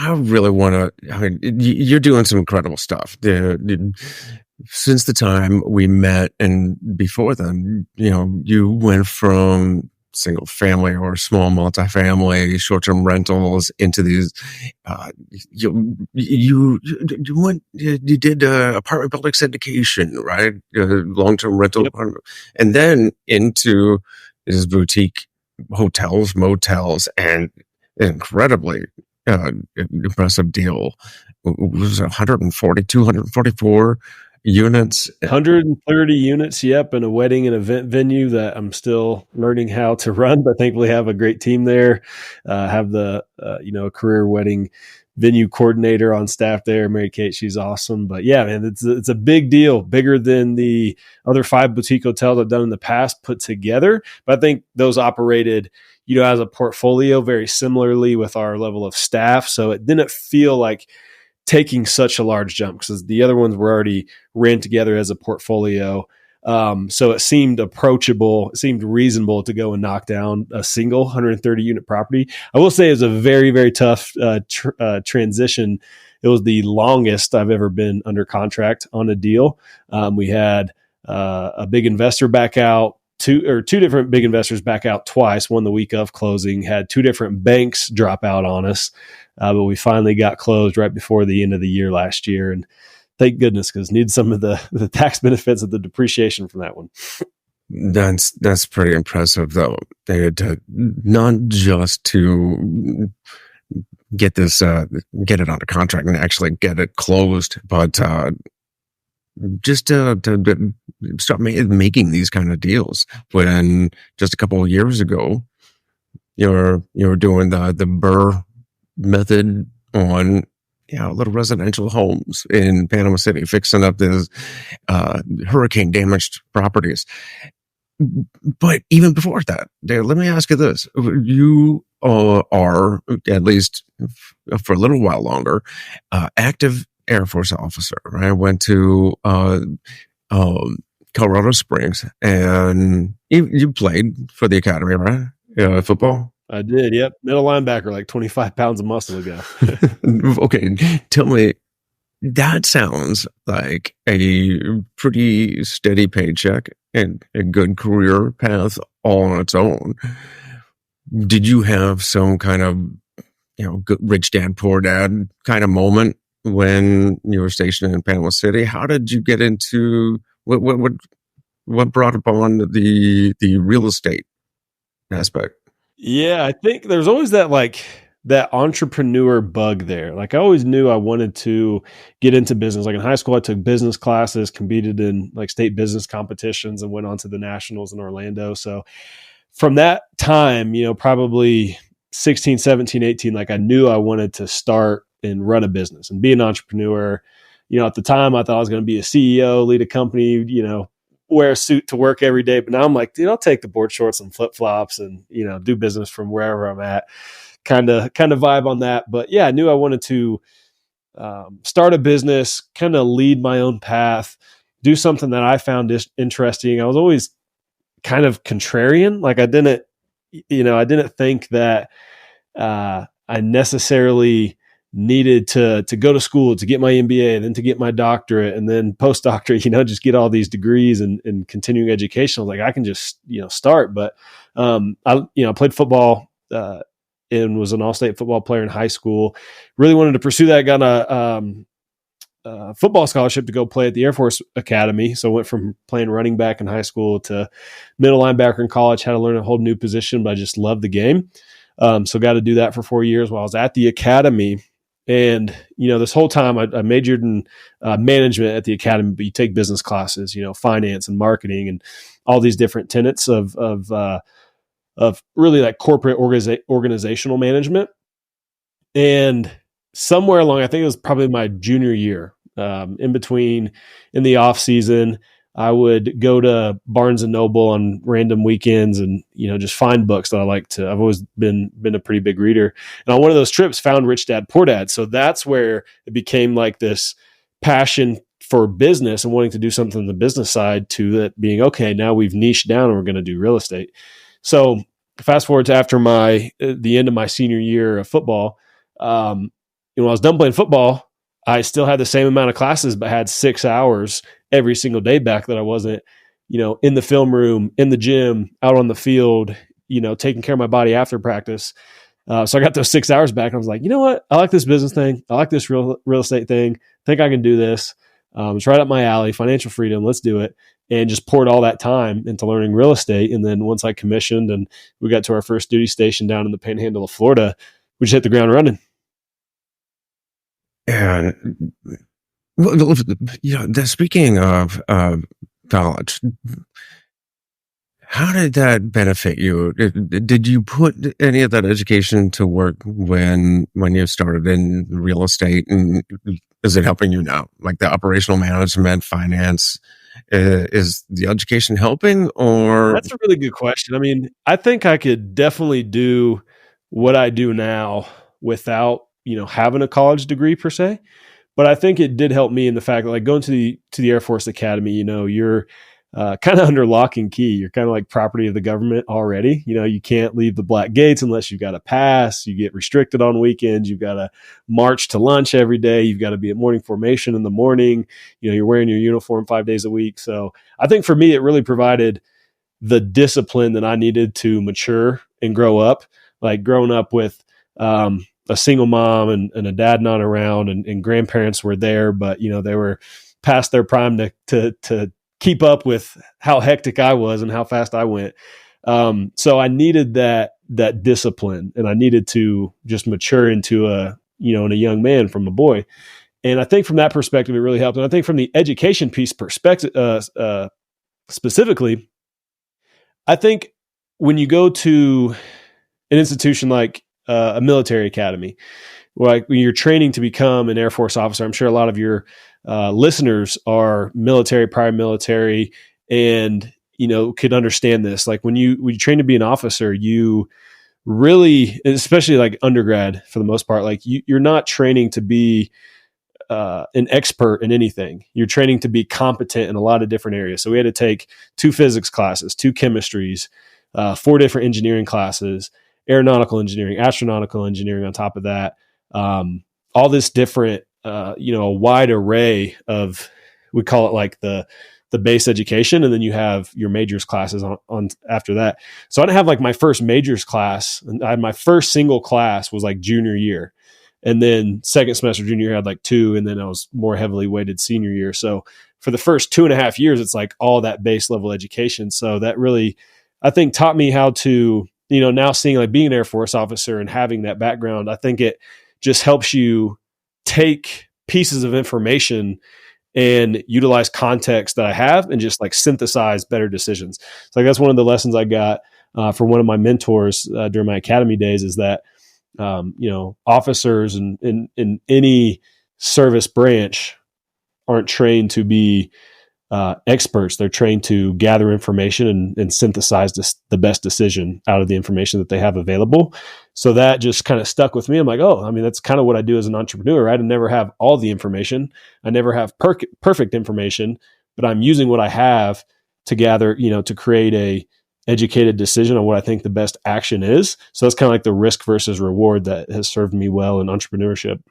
I really want to, I mean, you're doing some incredible stuff. Since the time we met and before then, you went from single family or small multifamily short-term rentals into these, you did apartment building syndication, right? Long-term rental, Yep. apartment, and then into these boutique hotels, motels, and incredibly impressive deal. It was 140, 244 units. 130 units, yep, and a wedding and event venue that I'm still learning how to run, but thankfully have a great team there. Have the a career wedding venue coordinator on staff there, Mary Kate. She's awesome. But yeah, man, it's a big deal, bigger than the other 5 boutique hotels I've done in the past put together. But I think those operated, as a portfolio very similarly with our level of staff, so it didn't feel like taking such a large jump because the other ones were already ran together as a portfolio. So it seemed approachable. It seemed reasonable to go and knock down a single 130 unit property. I will say it was a very, very tough transition. It was the longest I've ever been under contract on a deal. We had a big investor back out, two different big investors back out twice, one the week of closing, had 2 different banks drop out on us. But we finally got closed right before the end of the year last year. And thank goodness, because need some of the tax benefits of the depreciation from that one. That's pretty impressive, though. They had to, not just to get this, get it under contract and actually get it closed, but just to start making these kind of deals. When just a couple of years ago, you're doing the Burr method on little residential homes in Panama City, fixing up these hurricane damaged properties. But even before that, Dave, let me ask you this: you are, at least for a little while longer, active Air Force officer, right? Went to Colorado Springs, and you played for the academy, right? Football. I did, yep. Middle linebacker, like 25 pounds of muscle ago. Okay, tell me, that sounds like a pretty steady paycheck and a good career path all on its own. Did you have some kind of, rich dad, poor dad kind of moment when you were stationed in Panama City? How did you get into what brought upon the real estate aspect? Yeah, I think there's always that entrepreneur bug there. Like I always knew I wanted to get into business. Like in high school, I took business classes, competed in like state business competitions, and went on to the nationals in Orlando. So from that time, probably 16, 17, 18, like I knew I wanted to start and run a business and be an entrepreneur. At the time I thought I was going to be a CEO, lead a company, wear a suit to work every day. But now I'm like, dude, I'll take the board shorts and flip flops and, do business from wherever I'm at, kind of vibe on that. But yeah, I knew I wanted to start a business, kind of lead my own path, do something that I found interesting. I was always kind of contrarian. Like I didn't think that I necessarily needed to go to school to get my MBA and then to get my doctorate and then postdoctorate, just get all these degrees and continuing education. I was like, I can just, start. But I played football and was an all-state football player in high school. Really wanted to pursue that. Got a football scholarship to go play at the Air Force Academy. So I went from playing running back in high school to middle linebacker in college, had to learn a whole new position, but I just loved the game. So got to do that for 4 years while I was at the academy. And, this whole time I majored in management at the academy, but you take business classes, finance and marketing and all these different tenets of really like corporate organizational management. And somewhere along, I think it was probably my junior year, in the off season, I would go to Barnes and Noble on random weekends and, just find books that I like to. I've always been a pretty big reader. And on one of those trips found Rich Dad, Poor Dad. So that's where it became like this passion for business and wanting to do something on the business side to that being, okay, now we've niched down and we're going to do real estate. So fast forward to after the end of my senior year of football, when I was done playing football, I still had the same amount of classes, but had 6 hours every single day back that I wasn't, in the film room, in the gym, out on the field, taking care of my body after practice. So I got those 6 hours back and I was like, you know what? I like this business thing. I like this real estate thing. I think I can do this. It's right up my alley, financial freedom. Let's do it. And just poured all that time into learning real estate. And then once I commissioned and we got to our first duty station down in the Panhandle of Florida, we just hit the ground running. And speaking of college, how did that benefit you? Did you put any of that education to work when you started in real estate, and is it helping you now? Like the operational management, finance, is the education helping? Or that's a really good question. I mean, I think I could definitely do what I do now without having a college degree per se. But I think it did help me in the fact that, like, going to the Air Force Academy, you're kind of under lock and key. You're kind of like property of the government already. You can't leave the black gates unless you've got a pass. You get restricted on weekends. You've got to march to lunch every day. You've got to be at morning formation in the morning. You're wearing your uniform 5 days a week. So I think for me, it really provided the discipline that I needed to mature and grow up. Like growing up with a single mom and a dad not around, and grandparents were there, but they were past their prime to keep up with how hectic I was and how fast I went. So I needed that discipline, and I needed to just mature into a young man from a boy. And I think from that perspective, it really helped. And I think from the education piece perspective, specifically, I think when you go to an institution like a military academy, like when you're training to become an Air Force officer, I'm sure a lot of your listeners are military, prior military, and could understand this. Like when you train to be an officer, you really, especially like undergrad for the most part, like you're not training to be an expert in anything. You're training to be competent in a lot of different areas. So we had to take 2 physics classes, 2 chemistries, 4 different engineering classes, aeronautical engineering, astronautical engineering on top of that. All this different, a wide array of, we call it like the base education. And then you have your majors classes on after that. So I didn't have like my first majors class, and I had my first single class was like junior year. And then second semester junior year I had like 2, and then I was more heavily weighted senior year. So for the first 2.5 years, it's like all that base level education. So that really, I think, taught me how to, now seeing like being an Air Force officer and having that background, I think it just helps you take pieces of information and utilize context that I have and just like synthesize better decisions. So like that's one of the lessons I got from one of my mentors during my academy days, is that officers in any service branch aren't trained to be experts. They're trained to gather information and synthesize the best decision out of the information that they have available. So that just kind of stuck with me. I'm like, oh, I mean, that's kind of what I do as an entrepreneur, right? I never have all the information. I never have perfect information, but I'm using what I have to gather, to create a educated decision on what I think the best action is. So that's kind of like the risk versus reward that has served me well in entrepreneurship.